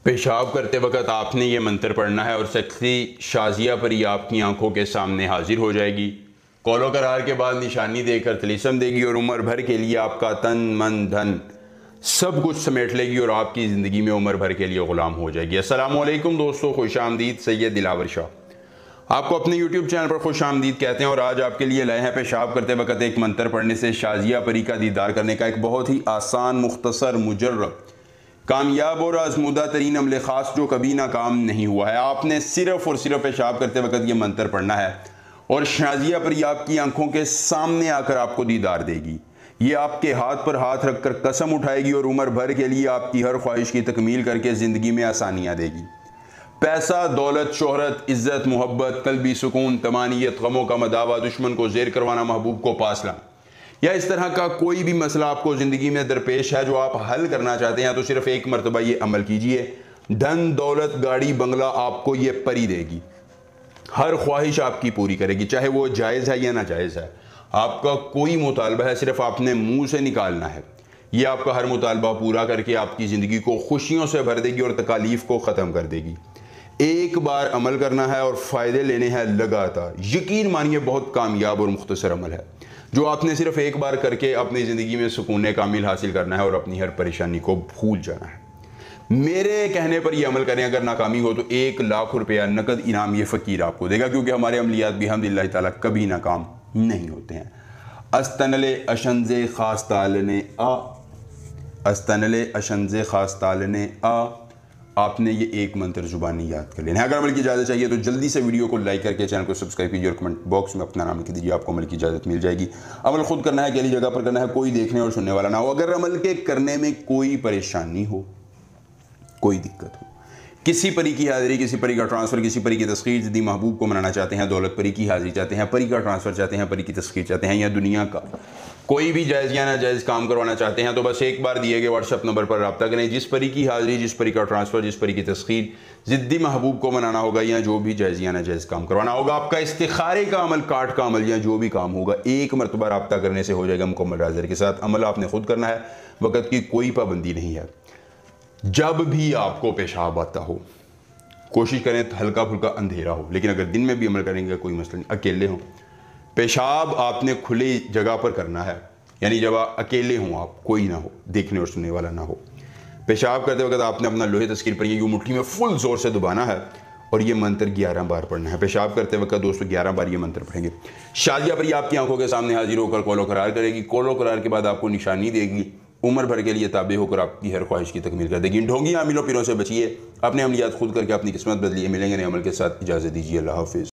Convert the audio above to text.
पेशाब करते वक्त आपने ये मंत्र पढ़ना है और शख्सी शाजिया पर ही आपकी आंखों के सामने हाजिर हो जाएगी। कौलो करार के बाद निशानी देकर तलीसम देगी और उम्र भर के लिए आपका तन मन धन सब कुछ समेट लेगी और आपकी ज़िंदगी में उम्र भर के लिए ग़ुलाम हो जाएगी। अस्सलाम वालेकुम दोस्तों, खुश आमदीद। सैयद दिलावर शाह आपको अपने यूट्यूब चैनल पर खुश आमदीद कहते हैं और आज आपके लिए लाए हैं पेशाब करते वक्त एक मंत्र पढ़ने से शाजिया परी का दीदार करने का एक बहुत ही आसान, मुख्तसर, मुजर्रब, कामयाब और आजमूदा तरीन अमल ख़ास जो कभी नाकाम नहीं हुआ है। आपने सिर्फ़ और सिर्फ पेशाब करते वक्त ये मंत्र पढ़ना है और शाजिया परी आपकी आंखों के सामने आकर आपको दीदार देगी। ये आपके हाथ पर हाथ रखकर कसम उठाएगी और उम्र भर के लिए आपकी हर ख्वाहिश की तकमील करके ज़िंदगी में आसानियाँ देगी। पैसा, दौलत, शोहरत, इज़्ज़त, मोहब्बत, कल्बी सुकून, तमानियत, गमों का मदावा, दुश्मन को ज़ेर करवाना, महबूब को पास लाना, या इस तरह का कोई भी मसला आपको ज़िंदगी में दरपेश है जो आप हल करना चाहते हैं तो सिर्फ एक मरतबा ये अमल कीजिए। धन, दौलत, गाड़ी, बंगला आपको ये परी देगी। हर ख्वाहिश आपकी पूरी करेगी, चाहे वो जायज़ है या नाजायज़ है। आपका कोई मुतालबा है, सिर्फ आपने मुंह से निकालना है। ये आपका हर मुतालबा पूरा करके आपकी ज़िंदगी को खुशियों से भर देगी और तकालीफ को ख़त्म कर देगी। एक बार अमल करना है और फ़ायदे लेने हैं लगातार। यकीन मानिए बहुत कामयाब और मुख्तसर अमल है जो आपने सिर्फ एक बार करके अपनी ज़िंदगी में सुकून कामिल हासिल करना है और अपनी हर परेशानी को भूल जाना है। मेरे कहने पर यह अमल करें, अगर नाकामी हो तो 1 लाख रुपया नकद इनाम ये फ़कीर आपको देगा, क्योंकि हमारे अमलियात भी बिहम्दिल्लाह ताला कभी नाकाम नहीं होते हैं। अस्तनले अशंज़े ख़ास तालने आ, अस्तनले अशंज़े ख़ास तालने आ, आपने ये एक मंत्र ज़ुबानी याद कर लेना है। अगर अमल की इजाज़त चाहिए तो जल्दी से वीडियो को लाइक करके चैनल को सब्सक्राइब कीजिए और कमेंट बॉक्स में अपना नाम लिख दीजिए, आपको अमल की इजाज़त मिल जाएगी। अमल खुद करना है, अकेली जगह पर करना है, कोई देखने और सुनने वाला ना हो। अगर अमल के करने में कोई परेशानी हो, कोई दिक्कत हो, किसी परी की हाज़िरी, किसी परी का ट्रांसफ़र, किसी परी की तस्खीर, जिद्दी महबूब को मनाना चाहते हैं, दौलत परी की हाज़िरी चाहते हैं, परी का ट्रांसफ़र चाहते हैं, परी की तस्खीर चाहते हैं, या दुनिया का कोई भी जायज़ या नाजायज़ काम करवाना चाहते हैं तो बस एक बार दिए गए व्हाट्सएप नंबर पर रब्ता करें। जिस परी की हाज़िरी, जिस परी का ट्रांसफ़र, जिस परी की तस्खीर, जिद्दी महबूब को मनाना होगा या जो भी जायज़ या नाजायज़ काम करवाना होगा, आपका इस्तिखारे का अमल, काट का अमल या जो भी काम होगा, एक मरतबा रब्ता करने से हो जाएगा मुकम्मल हाज़िर के साथ। अमल आपने खुद करना है, वक़्त की कोई पाबंदी नहीं है। जब भी आपको पेशाब आता हो, कोशिश करें तो हल्का फुल्का अंधेरा हो, लेकिन अगर दिन में भी अमल करेंगे कोई मसला नहीं। अकेले हों, पेशाब आपने खुली जगह पर करना है, यानी जब आप अकेले हों, आप कोई ना हो, देखने और सुनने वाला ना हो। पेशाब करते वक्त आपने अपना लोहे तस्कीर पर यूँ मुट्ठी में फुल ज़ोर से दबाना है और ये मंत्र 11 बार पढ़ना है। पेशाब करते वक्त दोस्तों 11 बार ये मंत्र पढ़ेंगे। शाजिया परी आपकी आंखों के सामने हाजिर होकर कौलो करार करेगी। कौलो करार के बाद आपको निशानी देगी, उम्र भर के लिए ताबे होकर आपकी हर ख्वाहिश की तकमील कर देगी। ढोंगी आमिलों पीरों से बचिए, अपने अमलियात खुद करके अपनी किस्मत बदलिए। मिलेंगे नए अमल के साथ, इजाज़त दीजिए। अल्लाह हाफ़िज़।